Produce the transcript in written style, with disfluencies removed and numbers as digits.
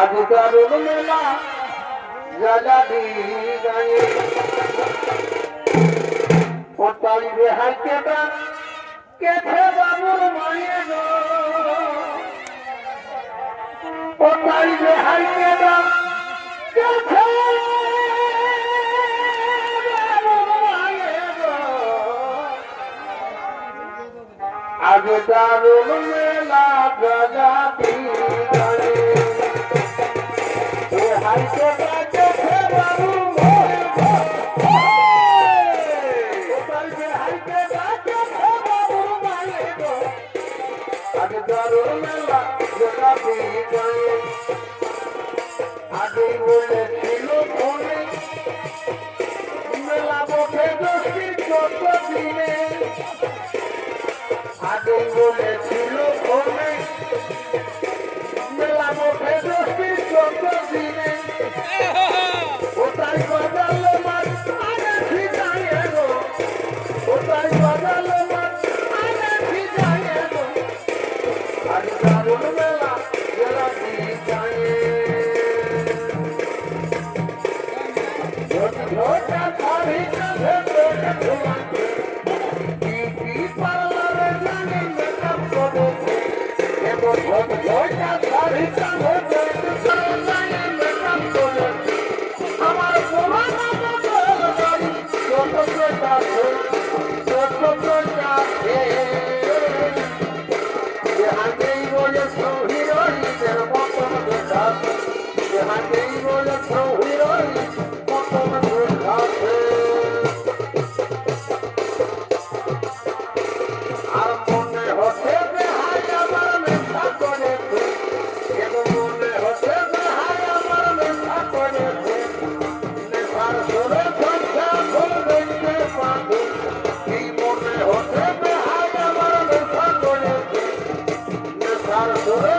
আজ দারুণ মেলা জ্বালাবি গায়ে ওটাই রেহাই কেটা কেছে বাবুর মায়ে গো ওটাই রেহাই কেটা কেছে বাবুর মায়ে গো আজ দারুণ মেলা জ্বালাবি গায়ে রেহাই কেটা কেছে বাবুর মায়ে গো ওটাই রেহাই কেটা কেছে বাবুর মায়ে গো আজ দারুণ মেলা জ্বালাবি গায়ে আগে বলেছিল ফোনে মেলা বসে দোষী কত দিনে আগে বলেছিল ফোনে মেলা বসে দোষী কত দিনে ওটাই বাজালো মাছ আগে ঠিকায় গো ওটাই বাজালো মাছ আগে ঠিকায় গো আজ দারুণ মেলা জ্বালাবি গায়ে ঝোটা খাবি কাঁধে তোকে ঘুমাতে কি পার্লারে জানি মেকআপ করেছে এমন ঝোটা খাবি কাঁধে তোকে জানি মেকআপ করেছে আমার পুরানো বদল গাড়ি ছোট ছোটাছে যেহাতেই বলে হিরোইনের মতন দেখাচ্ছে যেহাতেই বলে হিরোইন মতন দেখাচ্ছে আর মনে হচ্ছে বেহাই আমার মেধা করেছে এবং মনে হচ্ছে বেহাই আমার মেধা করেছে নেশার সুরে সংখ্যা ভুলতে পাবে এই মনে হচ্ছে বেহাই আমার মেধা করেছে নেশার সুরে